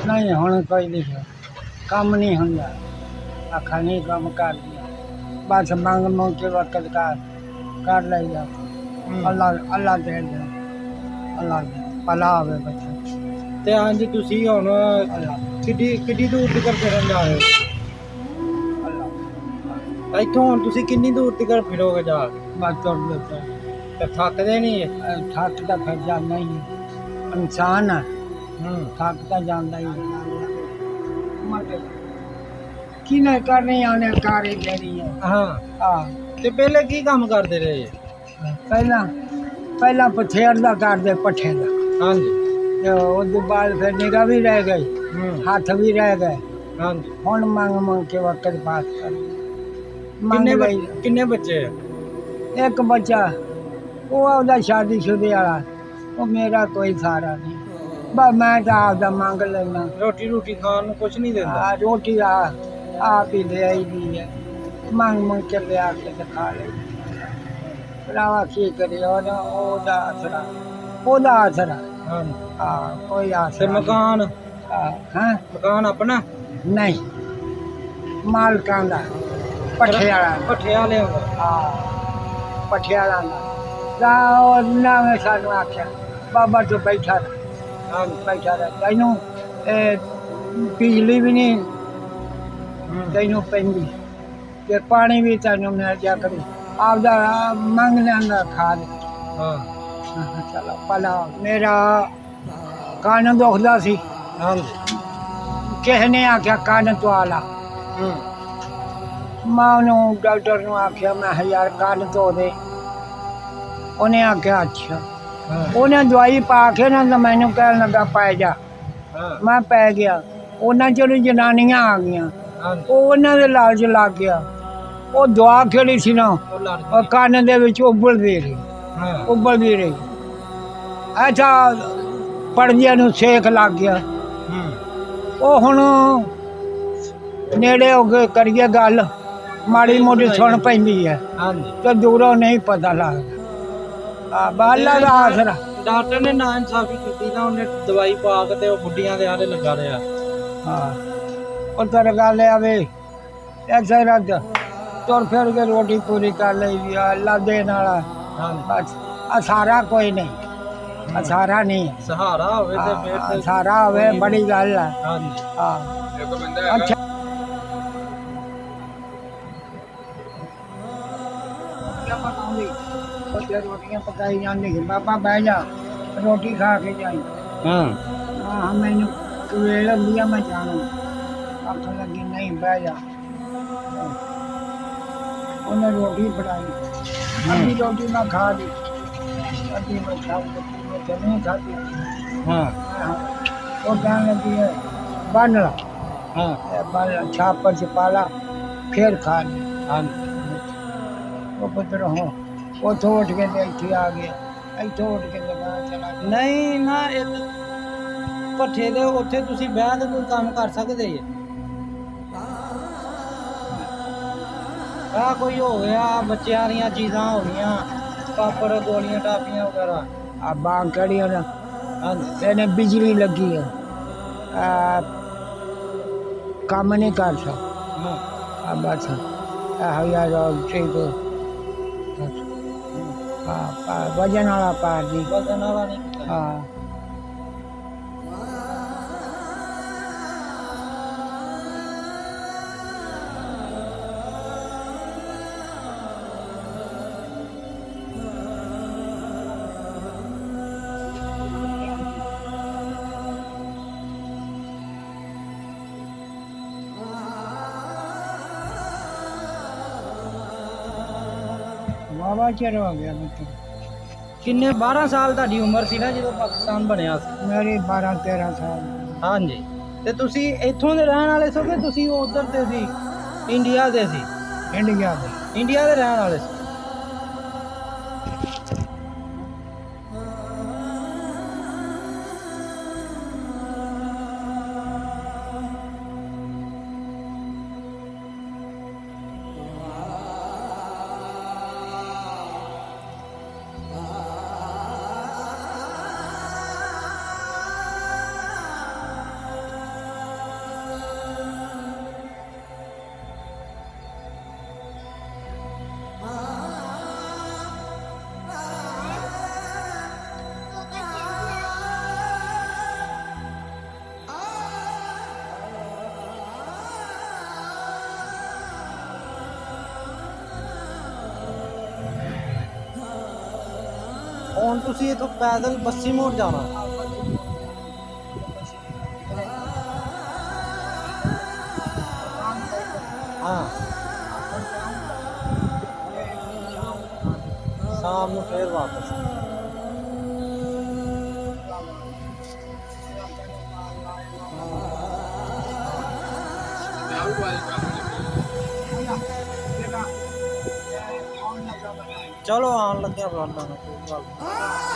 नहीं हुण कोई नहीं काम नहीं हुंदा आखा नहीं काम कर दिया बस मंग मंग के वक्त कर लिया अल्लाह अल्लाह दे अल्लाह दे भला होवे बच्चा ਤੇ ਹਾਂਜੀ ਤੁਸੀਂ ਹੁਣ अल्लाह ਕਿੱਡੀ ਦੂਰ ਤੱਕ ਫਿਰਨ ਜਾ ਰਹੇ अल्लाह ਹੋ ਇੱਥੋਂ ਹੁਣ ਤੁਸੀਂ ਕਿੰਨੀ ਦੂਰ ਤੱਕ ਫਿਰੋਗੇ ਜਾ ਕੇ बस तुर देता ਤੇ ਥੱਕਦੇ ਨਹੀਂ थक तो फिर जाना ही है इंसान है ਹੂੰ थक तो जाना ही है कि नहीं करनी आने कारी देनी है ਹਾਂ हाँ ਤੇ ਪਹਿਲੇ ਕੀ ਕੰਮ ਕਰਦੇ ਰਹੇ पहला पहला पथेर का करते पट्ठे का ਹਾਂਜੀ उसके बाद फिर निगाह भी रह गई ਹੂੰ हाथ भी रह गए ਹਾਂਜੀ ਹੁਣ ਮੰਗ ਮੰਗ ਕੇ ਵਕਤ ਬਾਤ ਕਰ ਮੰਗ ਕਿੰਨੇ ਲਈ ਕਿੰਨੇ ਬੱਚੇ ਆ ਇੱਕ ਬੱਚਾ ਉਹ ਉਹਦਾ ਸ਼ਾਦੀशुदा ਵਾਲਾ ਉਹ ਮੇਰਾ ਕੋਈ ਸਹਾਰਾ ਨਹੀਂ ਬਸ ਮੈਂ ਤਾਂ ਆਪਦਾ ਮੰਗ ਲੈਣਾ ਰੋਟੀ ਰੋਟੀ ਖਾਣ ਨੂੰ ਕੁਝ ਨਹੀਂ ਦਿੰਦਾ ਆ ਰੋਟੀ ਆਪ ਹੀ ਲੈ ਆਈ ਦੀ ਹੈ ਮੰਗ ਮੰਗ ਕੇ ਲਿਆ ਕੇ ਤੇ ਖਾ ਲਈ ਭਰਾਵਾ ਕੀ ਕਰੇ ਉਹਦਾ ਆਸਰਾ ਹਾਂਜੀ ਹਾਂ ਕੋਈ ਤੇ ਆਸਰਾ ਮਕਾਨ ਹਾਂ ਮਕਾਨ ਆਪਣਾ ਨਹੀਂ ਮਾਲਕਾਂ ਦਾ ਪੱਠੇ ਵਾਲਾ ਭੱਠੇ ਵਾਲੇ ਹੋ ਹਾਂ ਪਠਿਆਲਾ ਦਾ ਉਹਨਾਂ ਨੇ ਸਾਨੂੰ ਆਖਿਆ ਬਾਬਾ ਤੂੰ ਬੈਠਾ ਰਹਿ ਹਾਂਜੀ ਬੈਠਾ ਰਹਿ ਤੈਨੂੰ ਬਿਜਲੀ ਵੀ ਨਹੀਂ ਤੈਨੂੰ ਪੈਂਦੀ ਤੇ ਪਾਣੀ ਵੀ ਤੈਨੂੰ ਮਿਲ ਜਾ ਕਰੂ ਆਪਦਾ ਮੰਗ ਲੈਂਦਾ ਖਾ ਲੈ ਹਾਂ ਚਲੋ ਭਲਾ ਮੇਰਾ ਕੰਨ ਦੁਖਦਾ ਸੀ ਹਾਂਜੀ ਕਿਸੇ ਨੇ ਆਖਿਆ ਕੰਨ ਧਵਾ ਲਾ ਹੂੰ ਮਾਂ ਨੂੰ ਡਾਕਟਰ ਨੂੰ ਆਖਿਆ ਮੈਂ ਯਾਰ ਕੰਨ ਧੋ ਦੇ ਉਹਨੇ ਆਖਿਆ ਅੱਛਾ ਹਾਂ ਉਹਨੇ ਦਵਾਈ ਪਾ ਕੇ ਨਾ ਤਾਂ ਮੈਨੂੰ ਕਹਿਣ ਲੱਗਾ ਪੈ ਜਾ ਹਾਂ ਮੈਂ ਪੈ ਗਿਆ ਉਹਨਾਂ ਚੋਂ ਜਨਾਨੀਆਂ ਆ ਗਈਆਂ ਹਾਂਜੀ ਉਹ ਉਹਨਾਂ ਦੇ ਲਾਲਚ ਲੱਗ ਗਿਆ ਉਹ ਦਵਾ ਖੇੜੀ ਸੀ ਨਾ ਉਹ ਲੜ ਉਹ ਕੰਨ ਦੇ ਵਿੱਚ ਉਬਲਦੀ ਰਹੀ ਹਾਂ ਉਬਲਦੀ ਰਹੀ ਅੱਛਾ ਪੜਦਿਆਂ ਨੂੰ ਸੇਕ ਲੱਗ ਗਿਆ ਹੂੰ ਉਹ ਹੁਣ ਨੇੜੇ ਹੋ ਕੇ ਕਰੀਏ ਗੱਲ ਮਾੜੀ ਮੋਟੀ ਸੁਣ ਪੈਂਦੀ ਹੈ ਹਾਂਜੀ ਤੇ ਦੂਰੋਂ ਨਹੀਂ ਪਤਾ ਲੱਗਦਾ ਆ ਬਾਲਾ ਦਾ ਆਸਰਾ ਡਾਕਟਰ ਨੇ ਨਾ ਇਨਸਾਫੀ ਕੀਤੀ ਨਾ ਉਹਨੇ ਦਵਾਈ ਪਾ ਕੇ ਤੇ ਉਹ ਬੁੱਢੀਆਂ ਦੇ ਆਰੇ ਲੱਗਾ ਰਿਹਾ ਹਾਂ ਉਹ ਤੇਰੇ ਗੱਲ ਆਵੇ ਐਸੇ ਰੱਦ ਤੁਰ ਫਿਰ ਕੇ ਰੋਟੀ ਪੂਰੀ ਕਰ ਲਈ ਆ ਅੱਲਾ ਦੇਣ ਵਾਲਾ ਹਾਂਜੀ ਬਸ ਅਸਾਰਾ ਕੋਈ ਨਹੀਂ ਅਸਾਰਾ ਨਹੀਂ ਸਹਾਰਾ ਹੋਵੇ ਤੇ ਫਿਰ ਤੇ ਅਸਾਰਾ ਹੋਵੇ ਬੜੀ ਗੱਲ ਹੈ ਹਾਂਜੀ ਹਾਂ ਅੱਛਾ ਬੱਚੇ ਰੋਟੀਆਂ ਪਕਾਈ ਜਾਂਦੇ ਸੀ ਬਾਬਾ ਬਹਿ ਜਾ ਰੋਟੀ ਖਾ ਕੇ ਜਾਈ ਹਾਂ ਹਾਂ ਮੈਨੂੰ ਵੇਲ ਹੁੰਦੀ ਆ ਮੈਂ ਜਾਣਾ ਅੱਖ ਲੱਗੀ ਨਹੀਂ ਬਹਿ ਜਾ ਉਹਨੇ ਰੋਟੀ ਫੜਾਈ ਅੱਧੀ ਰੋਟੀ ਮੈਂ ਖਾ ਲਈ ਅੱਧੀ ਮੈਂ ਖਾ ਲਈ ਮੈਂ ਤੇ ਨਹੀਂ ਖਾਧੀ ਹਾਂ ਉਹ ਕਹਿਣ ਲੱਗੀ ਹੈ ਬੰਨ ਲਾ ਹਾਂ ਬੰਨ ਲਾ ਛਾਪਰ ਚ ਪਾ ਲਾ ਫਿਰ ਖਾ ਲਈ ਹਾਂਜੀ ਉਹ ਪੁੱਤਰ ਹੋ ਉੱਥੋਂ ਉੱਠ ਕੇ ਤੇ ਇੱਥੇ ਆ ਗਿਆ ਇੱਥੋਂ ਉੱਠ ਕੇ ਤੇ ਬਾਹਰ ਚਲਾ ਗਿਆ ਨਹੀਂ ਨਾ ਇਹ ਭੱਠੇ ਦੇ ਉੱਥੇ ਤੁਸੀਂ ਬਹਿ ਕੇ ਕੋਈ ਕੰਮ ਕਰ ਸਕਦੇ ਜੇ ਆ ਕੋਈ ਹੋ ਗਿਆ ਬੱਚਿਆਂ ਦੀਆਂ ਚੀਜ਼ਾਂ ਹੋ ਗਈਆਂ ਪਾਪੜ ਗੋਲੀਆਂ ਟਾਪੀਆਂ ਵਗੈਰਾ ਆ ਬਾਂਹ ਕੜੀ ਨਾ ਹਾਂਜੀ ਇਹਨੇ ਬਿਜਲੀ ਲੱਗੀ ਹੈ ਕੰਮ ਨਹੀਂ ਕਰ ਸਕਦਾ ਹਾਂ ਆ ਬਸ ਆ ਯਾਰ ਠੀਕ ਹਾਂ ਵਜਨ ਵਾਲਾ ਪਾਰ ਜੀ ਵਜ਼ਨ ਵਾਲਾ ਨਹੀਂ ਕੀਤਾ। ਹਾਂ ਵਾਵਾ ਚਿਰ ਹੋ ਗਿਆ ਮੈਨੂੰ ਕਿੰਨੇ 12 ਸਾਲ ਤੁਹਾਡੀ ਉਮਰ ਸੀ ਨਾ ਜਦੋਂ ਪਾਕਿਸਤਾਨ ਬਣਿਆ ਸੀ ਮੇਰੀ 12-13 ਸਾਲ ਹਾਂਜੀ ਤੇ ਤੁਸੀਂ ਇੱਥੋਂ ਦੇ ਰਹਿਣ ਵਾਲੇ ਸੋ ਕਿ ਤੁਸੀਂ ਉਧਰ ਦੇ ਸੀ ਇੰਡੀਆ ਦੇ ਸੀ ਇੰਡੀਆ ਦੇ ਇੰਡੀਆ ਦੇ ਰਹਿਣ ਵਾਲੇ ਸੀ ਹੁਣ ਤੁਸੀਂ ਇੱਥੋਂ ਪੈਦਲ ਬੱਸੀ ਮੋੜ ਜਾਣਾ। ਹਾਂ, ਸ਼ਾਮ ਨੂੰ ਫੇਰ ਵਾਪਸ। ਚਲੋ ਆਉਣ ਲੱਗਿਆ ਬੁਲਾਉਂਦਾ ਮੈਂ, ਕੋਈ ਗੱਲ ਨੀ।